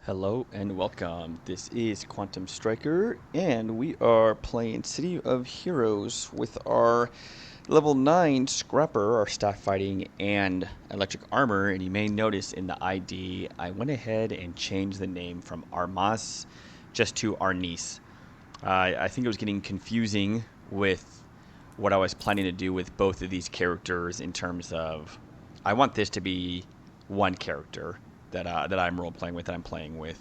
Hello and welcome. This is Quantum Striker, and we are playing City of Heroes with our level 9 Scrapper, our staff fighting, and electric armor. And you may notice in the ID, I went ahead and changed the name from Armas just to Arnis. I think it was getting confusing with what I was planning to do with both of these characters in terms of I want this to be one character that I'm role playing with, that I'm playing with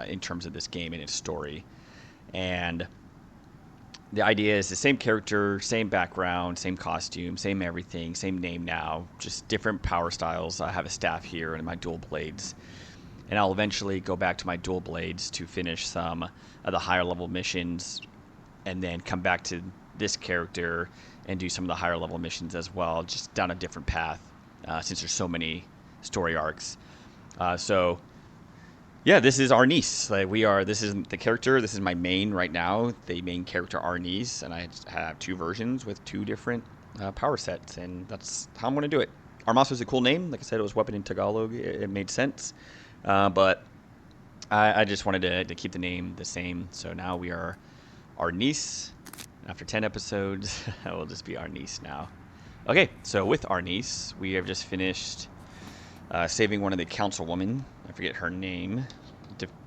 in terms of this game and its story. And the idea is the same character, same background, same costume, same everything, same name now, just different power styles. I have a staff here and my dual blades. And I'll eventually go back to my dual blades to finish some of the higher level missions and then come back to this character and do some of the higher level missions as well, just down a different path since there's so many story arcs. So yeah, this is Arnis. This is the character. This is my main right now. The main character Arnis, and I have two versions with two different power sets, and that's how I'm going to do it. Armas was a cool name. Like I said, it was weapon in Tagalog. It made sense, but I just wanted to keep the name the same. So now we are Arnis. After 10 episodes, it will just be Arnis now. Okay, so with Arnis, we have just finished saving one of the councilwomen. I forget her name.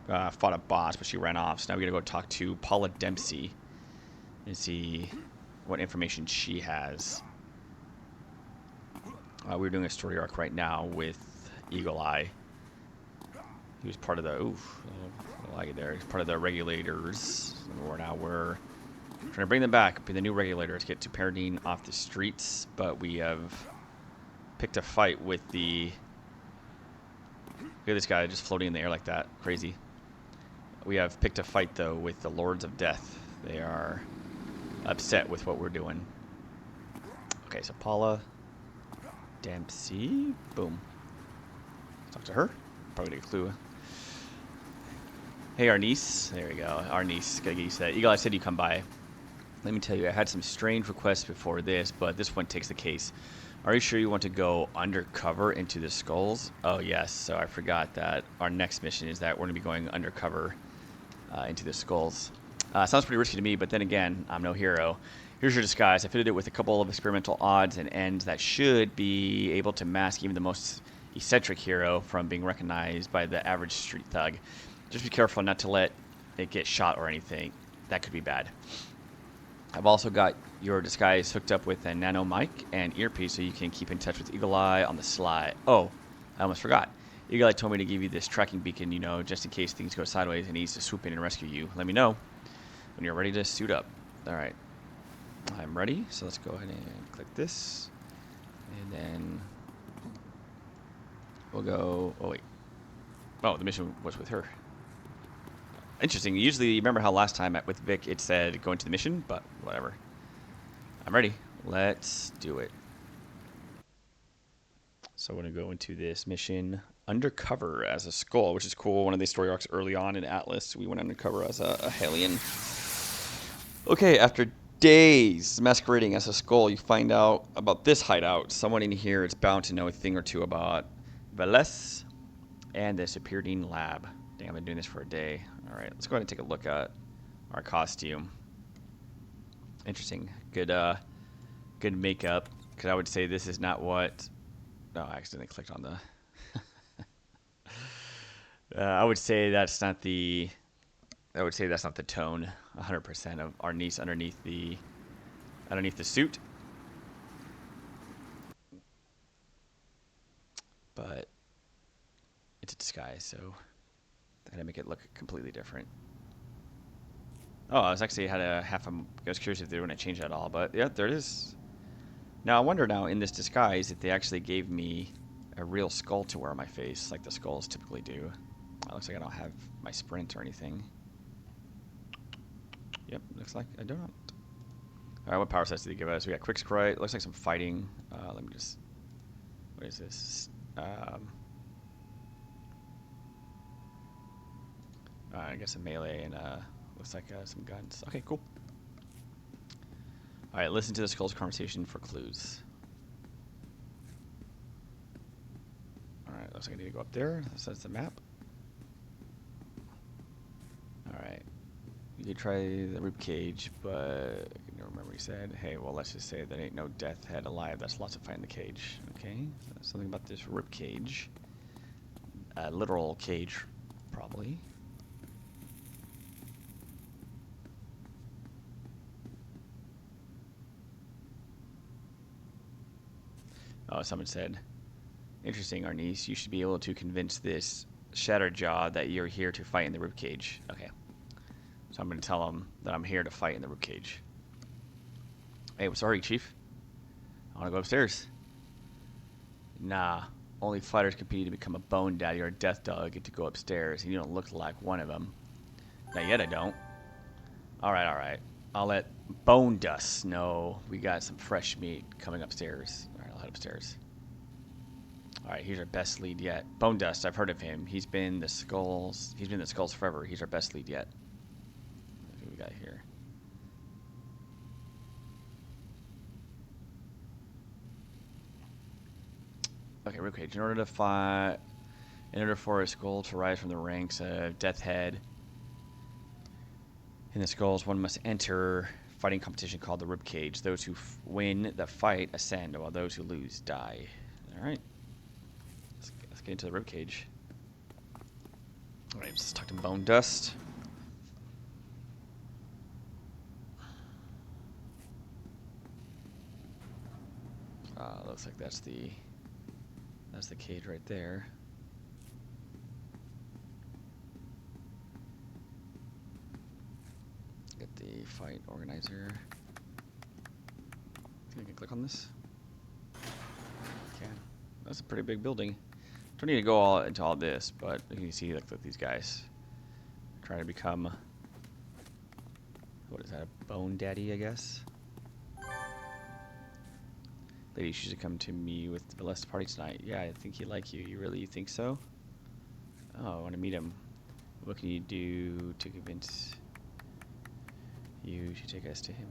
Fought a boss, but she ran off. So now we gotta go talk to Paula Dempsey and see what information she has. We're doing a story arc right now with Eagle Eye. He was part of the I like it there. He's part of the regulators. We're trying to bring them back, be the new regulators, get to parenting off the streets, but we have picked a fight with the. Look at this guy just floating in the air like that. Crazy. We have picked a fight, though, with the Lords of Death. They are upset with what we're doing. Okay, so Paula Dempsey. Boom. Talk to her. Probably get a clue. Hey, Arnis. There we go. Arnis. Gotta get used to that. Eagle, I said you come by. Let me tell you, I had some strange requests before this, but this one takes the case. Are you sure you want to go undercover into the skulls? Oh, yes. So I forgot that our next mission is that we're going to be going undercover into the skulls. Sounds pretty risky to me, but then again, I'm no hero. Here's your disguise. I fitted it with a couple of experimental odds and ends that should be able to mask even the most eccentric hero from being recognized by the average street thug. Just be careful not to let it get shot or anything. That could be bad. I've also got your disguise hooked up with a nano mic and earpiece so you can keep in touch with Eagle Eye on the sly. Oh, I almost forgot. Eagle Eye told me to give you this tracking beacon, just in case things go sideways and he needs to swoop in and rescue you. Let me know when you're ready to suit up. All right. I'm ready, so let's go ahead and click this. And then we'll go... Oh, wait. Oh, the mission was with her. Interesting. Usually, remember how last time with Vic it said go into the mission, but whatever. I'm ready. Let's do it. So we're going to go into this mission undercover as a skull, which is cool. One of these story arcs early on in Atlas, we went undercover as a Hellion. Okay, after days masquerading as a skull, you find out about this hideout. Someone in here is bound to know a thing or two about Veles and the Superior Lab. Dang, I've been doing this for a day. All right, let's go ahead and take a look at our costume. Interesting. Good makeup. Because I would say this is not what... No, I accidentally clicked on the... I would say that's not the... I would say that's not the tone. 100% of Arnis underneath the suit. But it's a disguise, so I had to make it look completely different. Oh, I was actually I was curious if they were going to change that at all, but yeah, there it is. Now I wonder in this disguise if they actually gave me a real skull to wear on my face, like the skulls typically do. It looks like I don't have my sprint or anything. Yep, looks like I don't. All right, what power sets did they give us? We got quick sprite. Looks like some fighting. Let me just. What is this? I guess a melee and looks like some guns. Okay, cool. All right, listen to the skull's conversation for clues. All right, looks like I need to go up there. That's the map. could try the rib cage, but I don't remember he said, hey, well, let's just say there ain't no death head alive. That's lots of fight in the cage. Okay, so something about this rib cage. Literal cage, probably. Oh, someone said, interesting, Arnis. You should be able to convince this Shatterjaw that you're here to fight in the rib cage. Okay. So I'm going to tell him that I'm here to fight in the rib cage. Hey, what's sorry, Chief? I want to go upstairs. Nah. Only fighters competing to become a bone daddy or a death dog get to go upstairs, and you don't look like one of them. Not yet, I don't. Alright, alright. I'll let Bone Dust know we got some fresh meat coming upstairs. Alright, I'll head upstairs. Alright, here's our best lead yet. Bone Dust, I've heard of him. He's been the Skulls forever. He's our best lead yet. Let's see what we got here. Okay, ribcage. In order for a skull to rise from the ranks of Death Head in the skulls, one must enter fighting competition called the ribcage. Those who win the fight ascend, while those who lose die. All right. Let's get into the ribcage. All right, let's talk to Bone Dust. Looks like that's the cage right there. Get the fight organizer. Think I can click on this? Can. That's a pretty big building. Don't need to go into all this, but you can see, look at these guys trying to become, what is that, a bone daddy, I guess? Lady, you should come to me with the last party tonight. Yeah, I think he'd like you. You really think so? Oh, I want to meet him. What can you do to convince you to take us to him?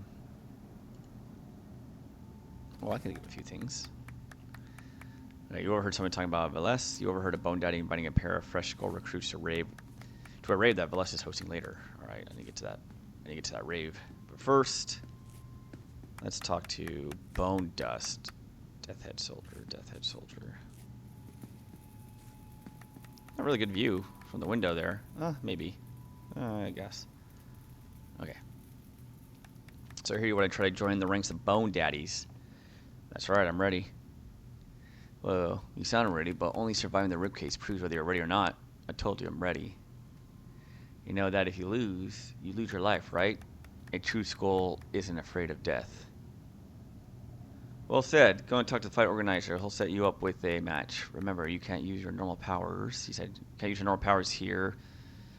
Well, I can think of a few things. You overheard someone talking about Veles. You overheard a Bone Daddy inviting a pair of fresh skull recruits to a rave that Veles is hosting later. All right, I need to get to that. I need to get to that rave. But first, let's talk to Bone Dust. Death Head Soldier. Not really good view from the window there. Maybe. I guess. Okay. So here you want to try to join the ranks of Bone Daddies. That's right, I'm ready. Well, you sound ready, but only surviving the ribcage proves whether you're ready or not. I told you I'm ready. You know that if you lose your life, right? A true skull isn't afraid of death. Well said. Go and talk to the fight organizer. He'll set you up with a match. Remember, you can't use your normal powers. He said, can't use your normal powers here,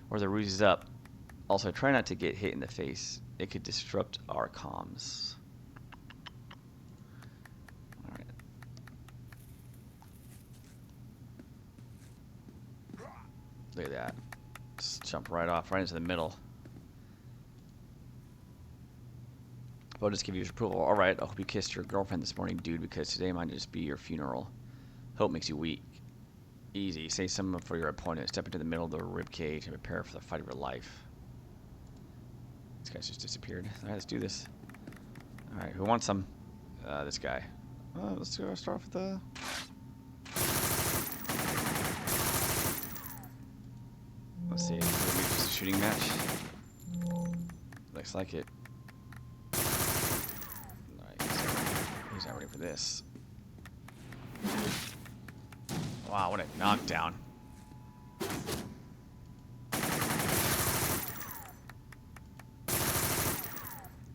or the ruse is up. Also, try not to get hit in the face. It could disrupt our comms. Alright. Look at that. Just jump right off, right into the middle. I'll just give you his approval. Alright, I hope you kissed your girlfriend this morning, dude, because today might just be your funeral. Hope makes you weak. Easy. Say something for your opponent. Step into the middle of the ribcage and prepare for the fight of your life. These guys just disappeared. Alright, let's do this. Alright, who wants some? This guy. Let's go start off with the... Let's see. Maybe just a shooting match. Looks like it. He's not ready for this. Wow, what a knockdown.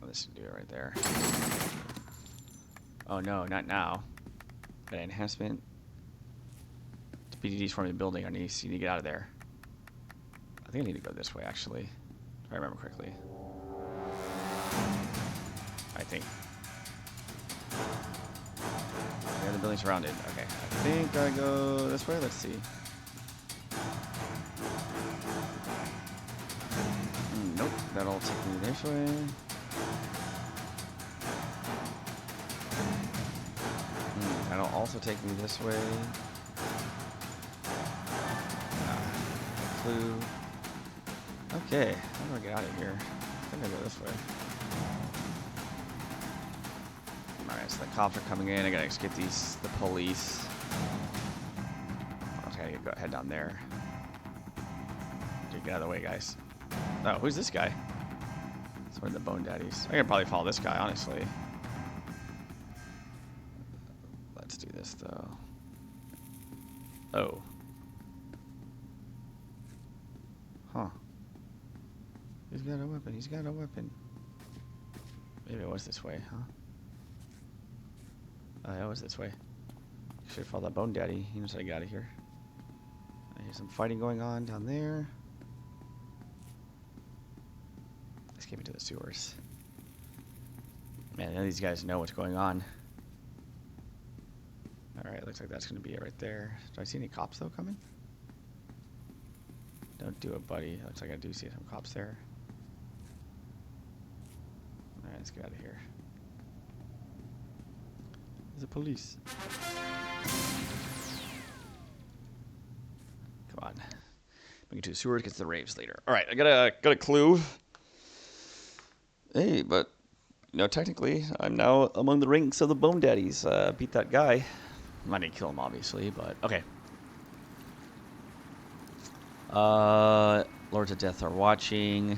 Oh, this should do it right there. Oh no, not now. Got an enhancement. BDD's forming the building. I need to get out of there. I think I need to go this way, actually. If I remember correctly. I think. Yeah, the building's surrounded. Okay, I think I go this way. Let's see. Nope, that'll take me this way. That'll also take me this way. Clue. Okay, how do I get out of here? I'm gonna go this way. Alright, so the cops are coming in. I gotta get the police. I just gotta head down there. Dude, get out of the way, guys. Oh, who's this guy? It's one of the Bone Daddies. I could probably follow this guy, honestly. Let's do this, though. Oh. Huh. He's got a weapon. He's got a weapon. Maybe it was this way, huh? Oh, yeah, it was this way. Should follow that Bone Daddy. He knows how to get out of here. I hear some fighting going on down there. Let's get into the sewers. Man, none of these guys know what's going on. Alright, looks like that's going to be it right there. Do I see any cops, though, coming? Don't do it, buddy. Looks like I do see some cops there. Alright, let's get out of here. The police. Come on. Bring it to the sewers, get to the raves later. Alright, I got a clue. Hey, but you know, technically, I'm now among the ranks of the Bone Daddies. Beat that guy. I didn't kill him, obviously, but okay. Lords of Death are watching.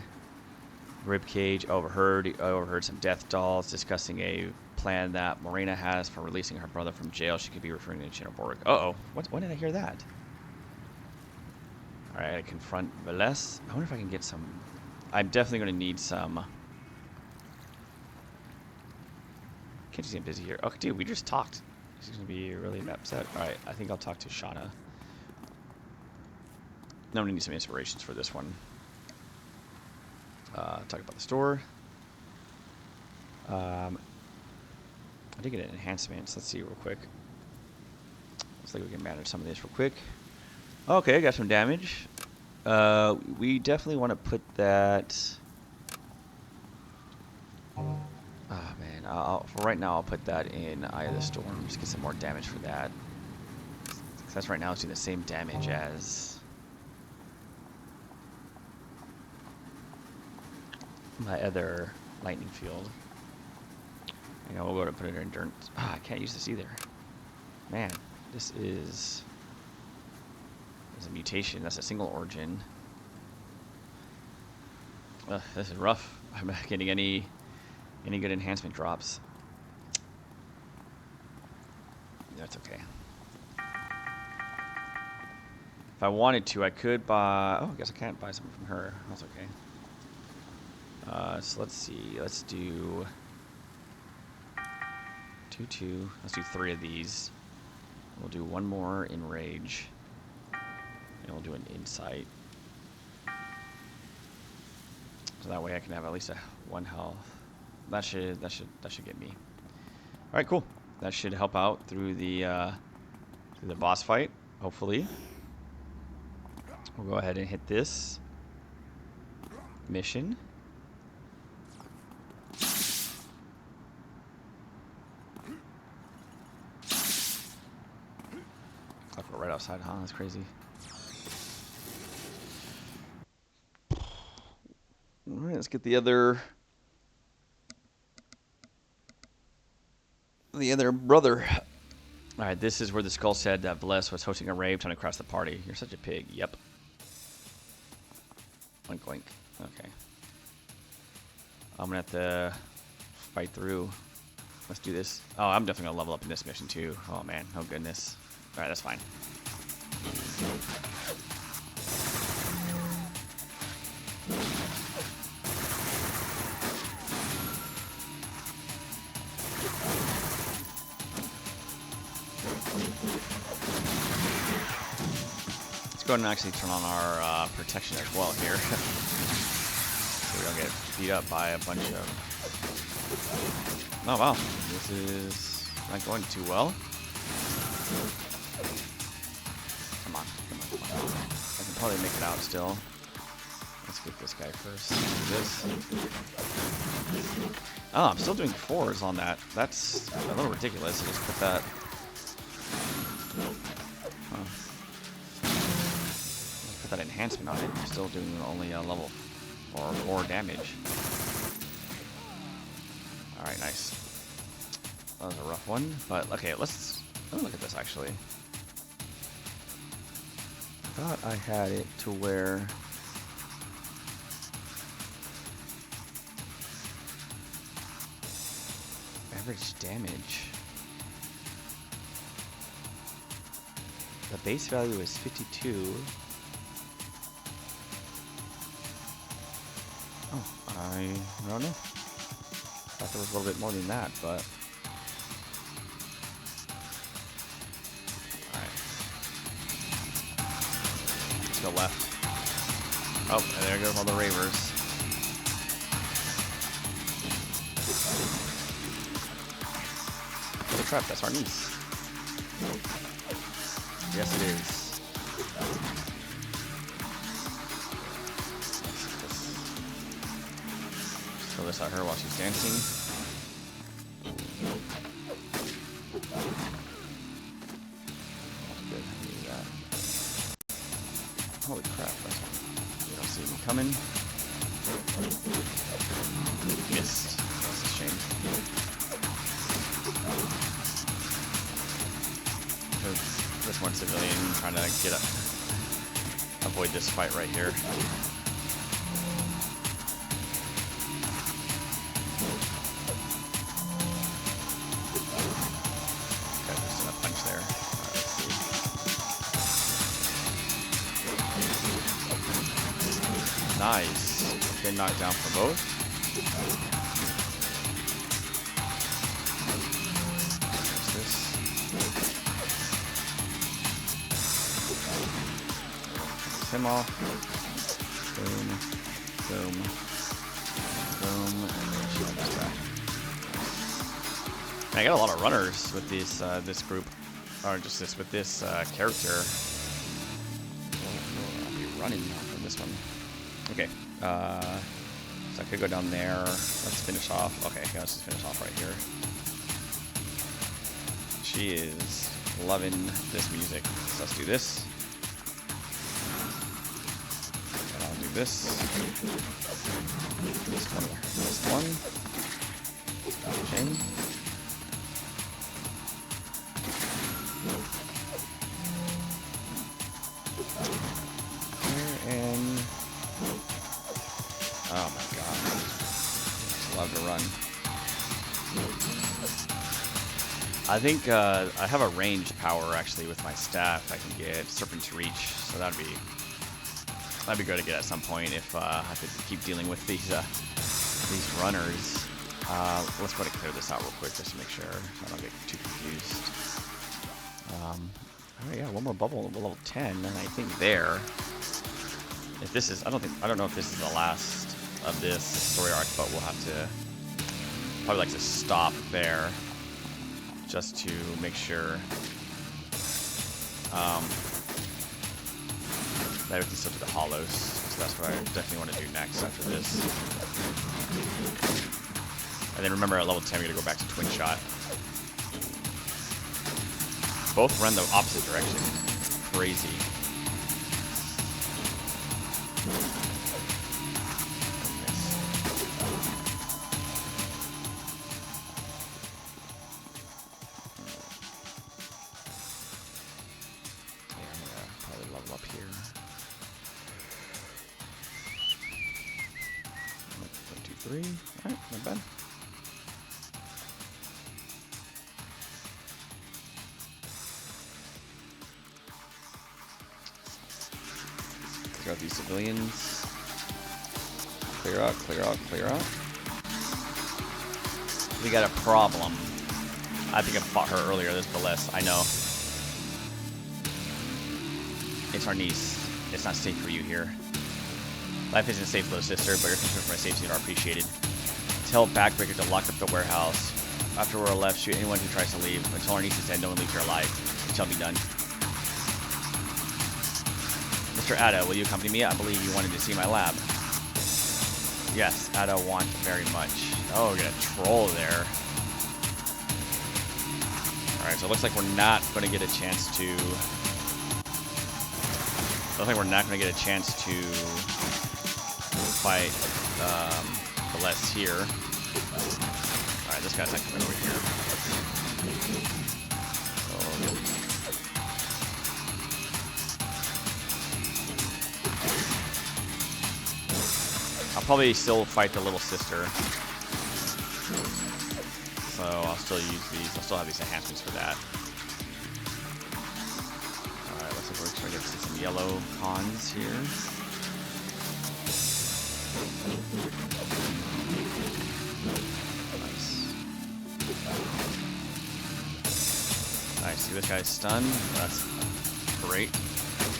Ribcage overheard some death dolls discussing a plan that Morena has for releasing her brother from jail. She could be referring to Chinoborg. Uh-oh. When did I hear that? Alright, I confront Veles. I wonder if I can get some... I'm definitely going to need some... Can't you see I'm busy here? Oh, dude, we just talked. She's going to be really upset. Alright, I think I'll talk to Shauna. Now I'm going to need some inspirations for this one. Talk about the store. I did get an enhancement. Let's see real quick. Looks like we can manage some of this real quick. Okay, I got some damage. We definitely want to put that... Oh, man. For right now, I'll put that in Eye of the Storm. Just get some more damage for that. Because right now it's doing the same damage as... my other lightning field. You know, we'll go to put it in endurance. I can't use this either. Man, this is... There's a mutation. That's a single origin. This is rough. I'm not getting any good enhancement drops. That's okay. If I wanted to, I could buy... Oh, I guess I can't buy something from her. That's okay. So let's see. Let's do 2. Let's do 3 of these. We'll do 1 more in rage, and we'll do an insight. So that way I can have at least 1 health. That should get me. All right, cool. That should help out through the boss fight. Hopefully, we'll go ahead and hit this mission. Right outside, huh? That's crazy. Alright, let's get the other brother. Alright, this is where the skull said that Bless was hosting a rave trying to crash the party. You're such a pig. Yep. Oink oink. Okay. I'm gonna have to fight through. Let's do this. Oh, I'm definitely gonna level up in this mission too. Oh man, oh goodness. Alright, that's fine. Let's go ahead and actually turn on our protection as well here. So we don't get beat up by a bunch of... Oh wow, this is not going too well. Come on. I can probably make it out still. Let's get this guy first. Do this. Oh, I'm still doing 4s on that. That's a little ridiculous. I just put that... Huh. Put that enhancement on it. I'm still doing only a level 4 damage. Alright, nice. That was a rough one, but okay, let's look at this actually. I thought I had it to where average damage. The base value is 52. Oh, I don't know. I thought there was a little bit more than that, but alright. Let's go left. Oh, and there goes all the ravers. The trap, that's Arnis. Yes, it is. Throw this at her while she's dancing. That's good. Holy crap, that's one. You don't see me coming. Missed. That's a shame. This one civilian trying to avoid this fight right here. Okay, just in a punch there. Alright, let's see. Nice. Okay, knocked down for both. Him off. Boom. Boom. Boom. And I got a lot of runners with these this group, or just this with this character. I'll be running from this one. Okay. So I could go down there. Let's finish off. Okay, let's just finish off right here. She is loving this music. So let's do this. This one, chain. And oh my god, just love to run. I think I have a range power actually with my staff. I can get Serpent's Reach, so that'd be good to get at some point if I have to keep dealing with these runners. Let's go ahead and clear this out real quick just to make sure so I don't get too confused. Alright, yeah, one more bubble, level 10, and I think there. If this is, I don't know if this is the last of this story arc, but we'll have to probably like to stop there just to make sure. That we can still do the hollows, so that's what I definitely want to do next after this. And then remember at level 10 we're going to go back to Twin Shot. Both run the opposite direction. Crazy. Yeah, I'm going to probably level up here. 1, 2, 3. Alright, not bad. Clear out these civilians. Clear out, clear out, clear out. We got a problem. I think I fought her earlier, this Celeste. I know. It's Arnis. It's not safe for you here. Life isn't safe, little sister, but your concern for my safety are appreciated. Tell Backbreaker to lock up the warehouse. After we're left, shoot anyone who tries to leave. Until Arnis is dead, no one leaves here alive. It shall be done. Mr. Ada, will you accompany me? I believe you wanted to see my lab. Yes, Ada want very much. Oh, we got a troll there. Alright, so it looks like we're not going to get a chance to... Looks like we're not going to get a chance to fight Celeste here. Alright, Alright, this guy's not coming over here. So, I'll probably still fight the little sister. So I'll still use these. I'll still have these enhancements for that. Alright, let's see if we're trying to get some yellow cons here. Nice, see this guy's stunned. That's great.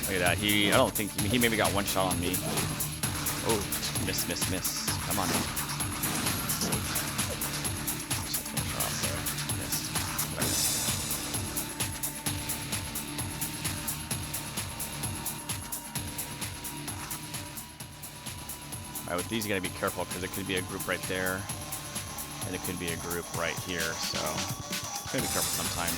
Look at that. I don't think he maybe got one shot on me. Oh, miss. Come on. Alright, with these you gotta be careful because it could be a group right there, and it could be a group right here. So gotta be careful sometimes.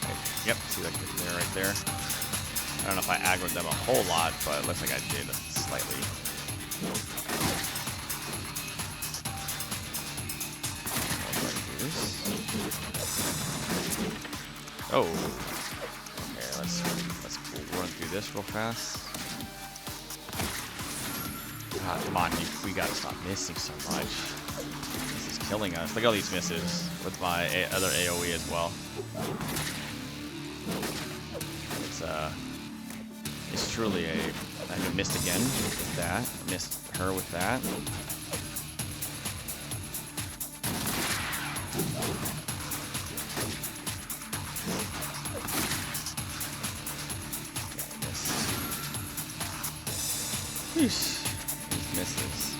Okay. Yep, see that group there, right there. I don't know if I aggroed them a whole lot, but it looks like I did slightly. Oh. Okay, let's run through this real fast. God, come on, we gotta stop missing so much. This is killing us. Look at all these misses with my other AoE as well. It's truly I missed again with that. Missed her with that. These misses.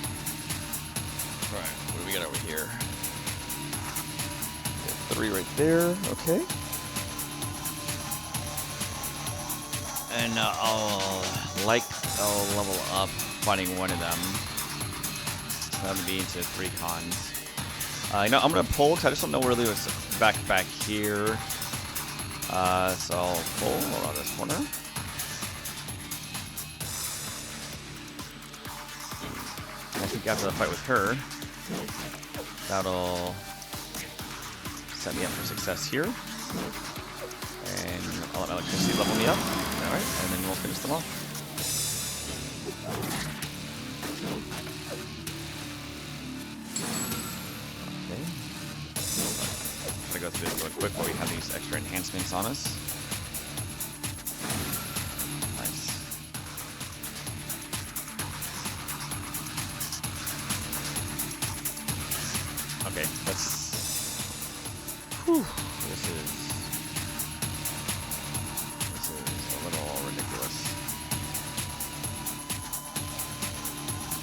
Alright, what do we got over here? 3 right there, okay. And I'll level up fighting one of them. So that'll be into 3 cons. I'm gonna pull because I just don't know really what's back here. So I'll pull around this corner. I think after the fight with her, that'll set me up for success here. And I'll let my electricity level me up. Alright, and then we'll finish them off. Okay. I'm gonna go through this real quick while we have these extra enhancements on us. Nice. Okay, let's... Whew, this is a little ridiculous.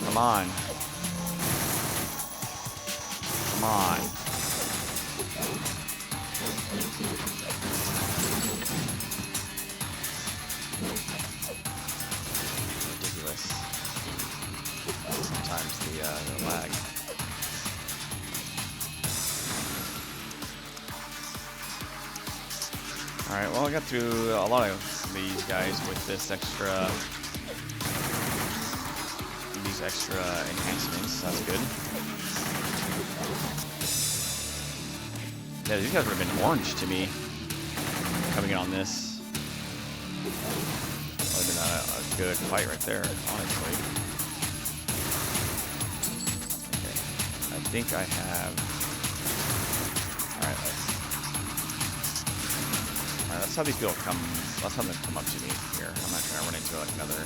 Come on. Come on. Ridiculous. Sometimes the lag. Alright, well I got through a lot of these guys with these extra enhancements. That's good. Yeah, these guys would have been orange to me coming in on this. Would have been a good fight right there, honestly. Okay, I think I have. Alright, let's have these people come. Let's have them come up to me here. I'm not trying to run into like another.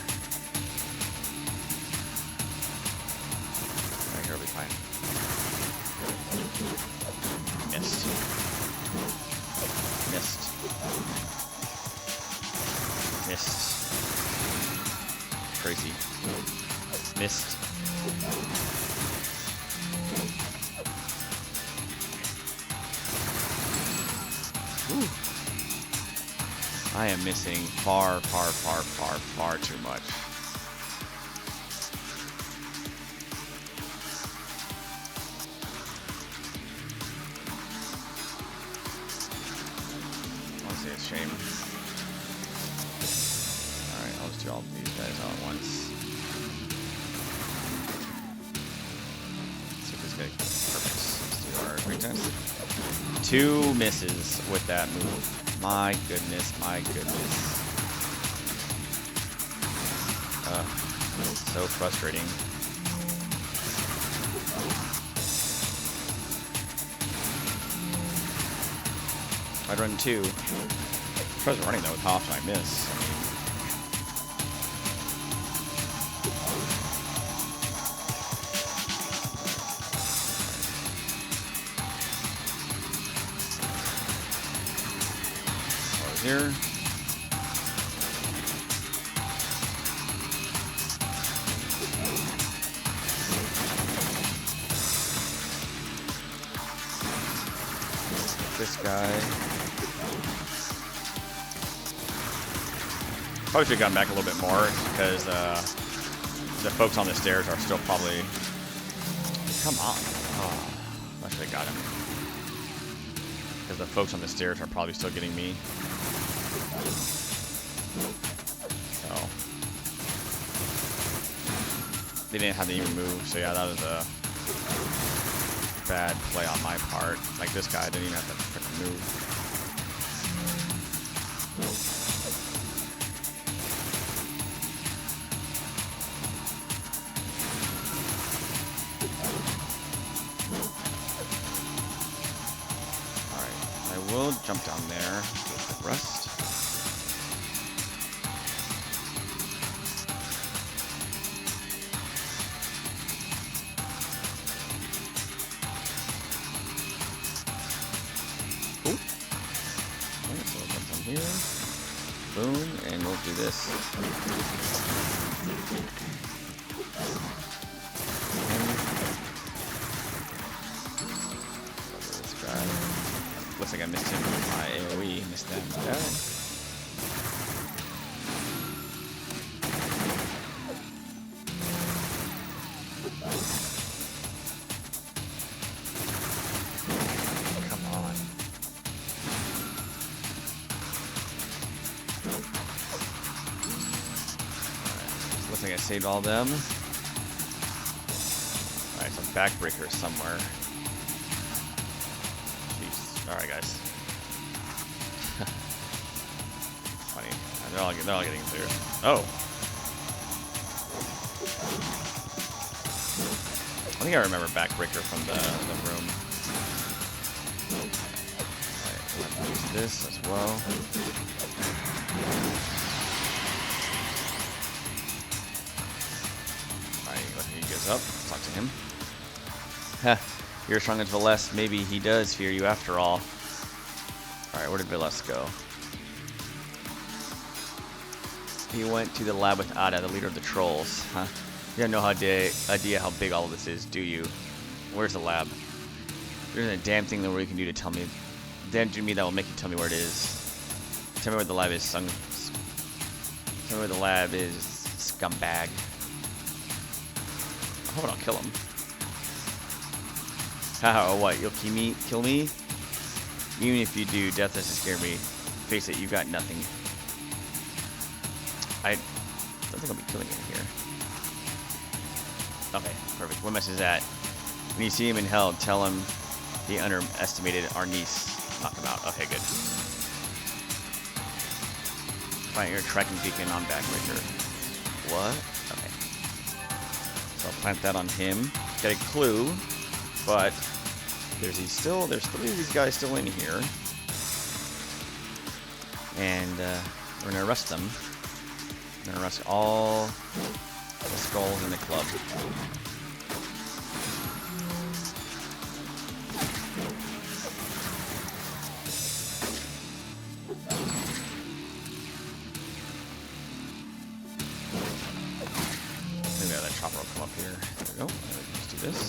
Right here will be fine. Missed. Missed. Missed. Crazy. Missed. Whew. I am missing far too much. Honestly, it's a shame. Alright, I'll just do all of these guys all at once. Let's see if this guy... Perfect. Let's do our 3 times. 2 misses with that move. My goodness, my goodness. So frustrating. I'd run 2. If I was running though with how often I miss. Here. This guy. Probably should have gotten back a little bit more because the folks on the stairs are still probably. Come on. Oh, I should have got him. Because the folks on the stairs are probably still getting me. So. They didn't have to even move, so yeah, that was a bad play on my part. Like this guy didn't even have to freaking move. We'll jump down there with the rest. Cool. Alright, so we'll jump down here. Boom, and we'll do this. This guy. Looks like I missed him with my AoE. Missed that guy. Come on. Alright. Looks like I saved all of them. Alright, some backbreakers somewhere. Alright, guys. Funny. They're all getting clear. Oh! I think I remember backbreaker from the room. Alright, we'll have to use this as well. Alright, he goes up. Talk to him. Heh. You're strong as Veles. Maybe he does fear you after all. Alright, where did Veles go? He went to the lab with Ada, the leader of the trolls. Huh? You have no idea how big all of this is, do you? Where's the lab? There isn't a damn thing that you can do to tell me. Damn to me that will make you tell me where it is. Tell me where the lab is, Tell me where the lab is, scumbag. I hope I don't kill him. Haha, what? You'll kill me? Even if you do, death doesn't scare me. Face it, you got nothing. I don't think I'll be killing him here. Okay, perfect. What message is that? When you see him in hell, tell him he underestimated Arnis. Knock him out. Okay, good. Find your tracking beacon on backbreaker. What? Okay. So I'll plant that on him. Get a clue. But there's 3 of these guys still in here, and we're gonna arrest them. We're gonna arrest all the skulls in the club. Maybe that chopper will come up here. There we go. Let's do this.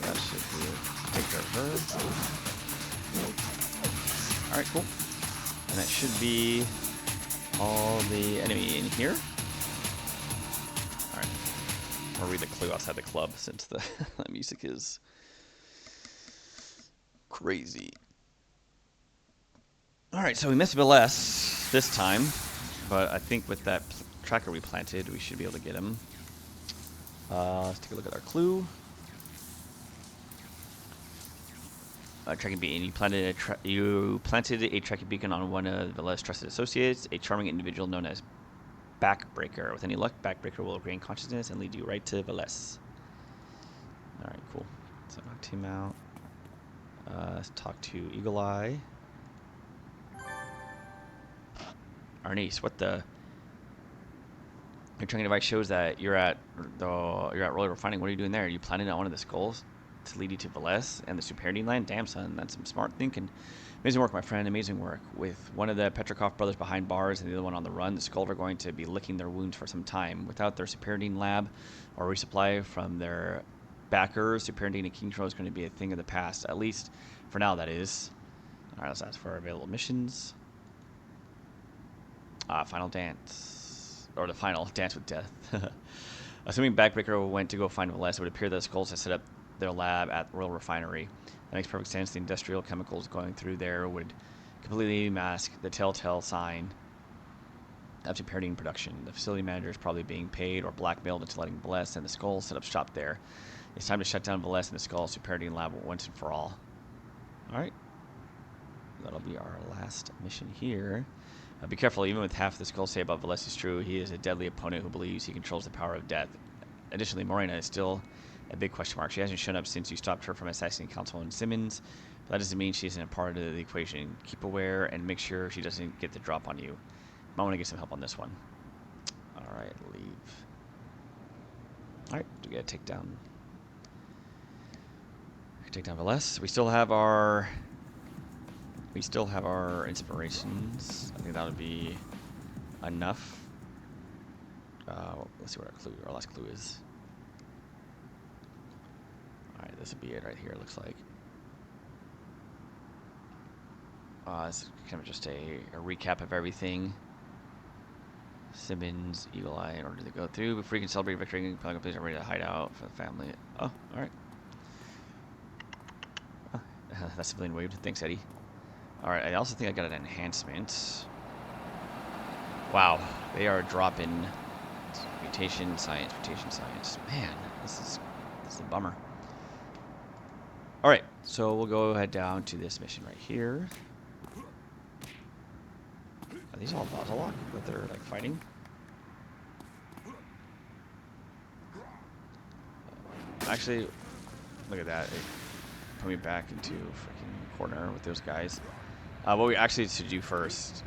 That should take care of her. Alright, cool. And that should be all the enemy in here. Alright. I'll read the clue outside the club since the music is crazy. Alright, so we missed a bit less this time, but I think with that tracker we planted, we should be able to get him. Let's take a look at our clue. Tracking beacon. You planted a tracking beacon on one of the less trusted associates, a charming individual known as Backbreaker. With any luck, Backbreaker will regain consciousness and lead you right to Valles. Alright, cool. So I knocked him out. Let's talk to Eagle Eye. Arnis, what the? Your tracking device shows that you're at Roller Refining. What are you doing there? Are you planning on one of the skulls to lead you to Valles and the Superiority Land? Damn, son, that's some smart thinking. Amazing work, my friend. Amazing work. With one of the Petrikov brothers behind bars and the other one on the run, the skulls are going to be licking their wounds for some time. Without their Superiority Lab or resupply from their backers, Superiority and King Control is going to be a thing of the past. At least for now, that is. All right, let's ask for available missions. Final dance. Or the final dance with death. Assuming Backbreaker went to go find Valles, it would appear that the skulls have set up their lab at Royal Refinery. That makes perfect sense. The industrial chemicals going through there would completely mask the telltale sign of superiority in production. The facility manager is probably being paid or blackmailed into letting Valles and the skulls set up shop there. It's time to shut down Valles and the skull superiority lab once and for all. Alright. That'll be our last mission here. Be careful, even with half the skulls say about Valles is true, he is a deadly opponent who believes he controls the power of death. Additionally, Morena is still a big question mark. She hasn't shown up since you stopped her from assassinating Councilwoman Simmons, but that doesn't mean she isn't a part of the equation. Keep aware and make sure she doesn't get the drop on you. Might want to get some help on this one. Alright, leave. Alright, we gotta take down Valles. We still have our inspirations. I think that would be enough. Let's see what our last clue is. Alright, this would be it right here, it looks like. This is kind of just a recap of everything. Simmons, Eagle Eye, in order to go through. Before you can celebrate victory, please are ready to hide out for the family. Oh, alright. Oh, that civilian waved. Thanks, Eddie. Alright, I also think I got an enhancement. Wow, they are dropping mutation science. Man, this is a bummer. Alright, so we'll go head down to this mission right here. Are these all Bozalok that they're like fighting? Actually, look at that. It put me back into a freaking corner with those guys. What we actually should do first,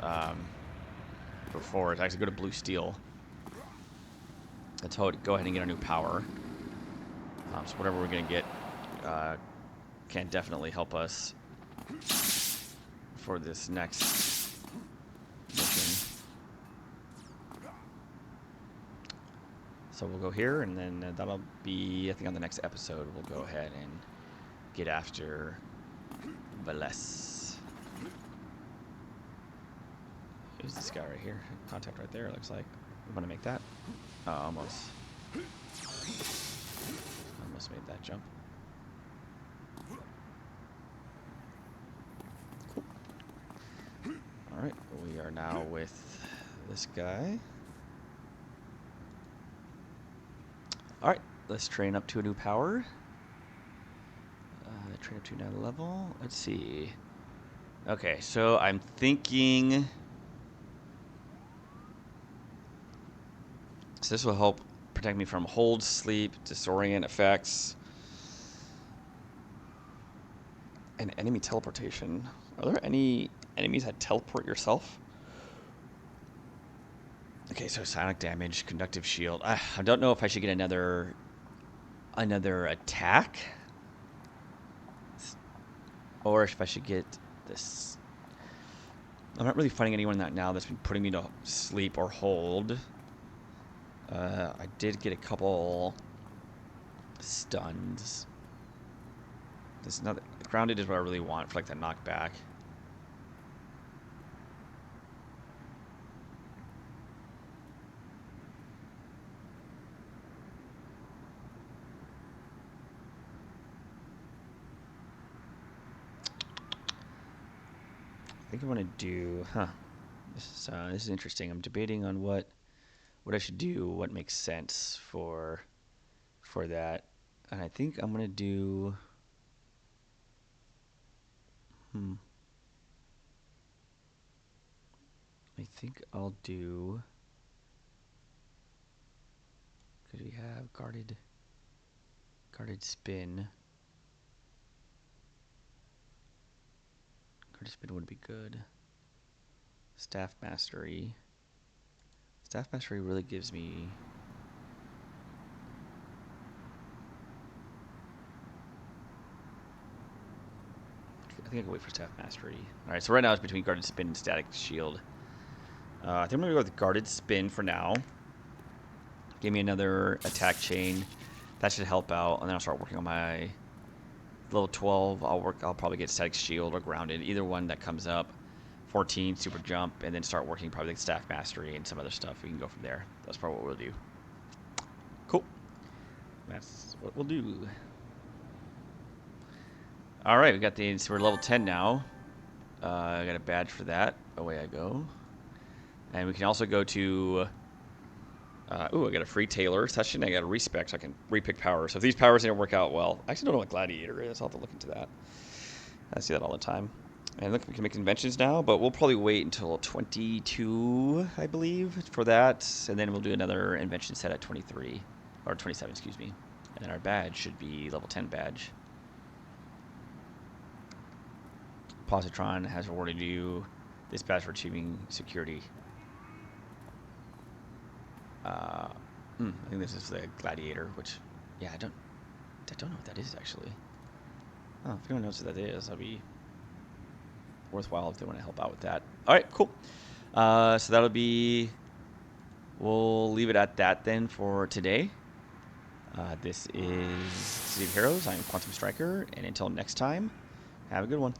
before, is actually go to Blue Steel. Let's go ahead and get our new power. So whatever we're going to get can definitely help us for this next mission. So we'll go here, and then that'll be, I think on the next episode, we'll go ahead and get after Valles. Who's this guy right here? Contact right there, it looks like. We want to make that? Oh, almost. Almost made that jump. Cool. Alright, we are now with this guy. Alright, let's train up to a new power. Train up to another level. Let's see. Okay, so I'm thinking... So this will help protect me from hold, sleep, disorient effects, and enemy teleportation. Are there any enemies that teleport yourself? Okay, so sonic damage, conductive shield. I don't know if I should get another attack, or if I should get this. I'm not really finding anyone now that's been putting me to sleep or hold. I did get a couple stuns. This is not grounded is what I really want for like that knockback. I think I want to do, this is interesting. I'm debating on what I should do, what makes sense for for that. And I think I'm going to do... I think I'll do... Because we have guarded spin. Guarded spin would be good. Staff mastery. Staff mastery really gives me... I think I can wait for staff mastery. Alright, so right now it's between guarded spin and static shield. I think I'm going to go with guarded spin for now. Give me another attack chain. That should help out, and then I'll start working on my level 12. I'll probably get static shield or grounded, either one that comes up. 14 super jump, and then start working probably like staff mastery and some other stuff. We can go from there. That's probably what we'll do. Cool. That's what we'll do. All right, we got the... So we're level 10 now. I got a badge for that. Away I go. And we can also go to... ooh, I got a free Tailor session. I got a respec, so I can repick powers. So if these powers didn't work out well... I actually don't know what Gladiator is. I'll have to look into that. I see that all the time. And look, we can make conventions now, but we'll probably wait until 22, I believe, for that. And then we'll do another invention set at 23. Or 27, excuse me. And then our badge should be level 10 badge. Positron has awarded you this badge for achieving security. I think this is the Gladiator, which, yeah, I don't know what that is actually. Oh, if anyone knows what that is, that'd be worthwhile if they want to help out with that. All right, cool. So that'll be. We'll leave it at that then for today. This is City of Heroes. I'm Quantum Striker, and until next time, have a good one.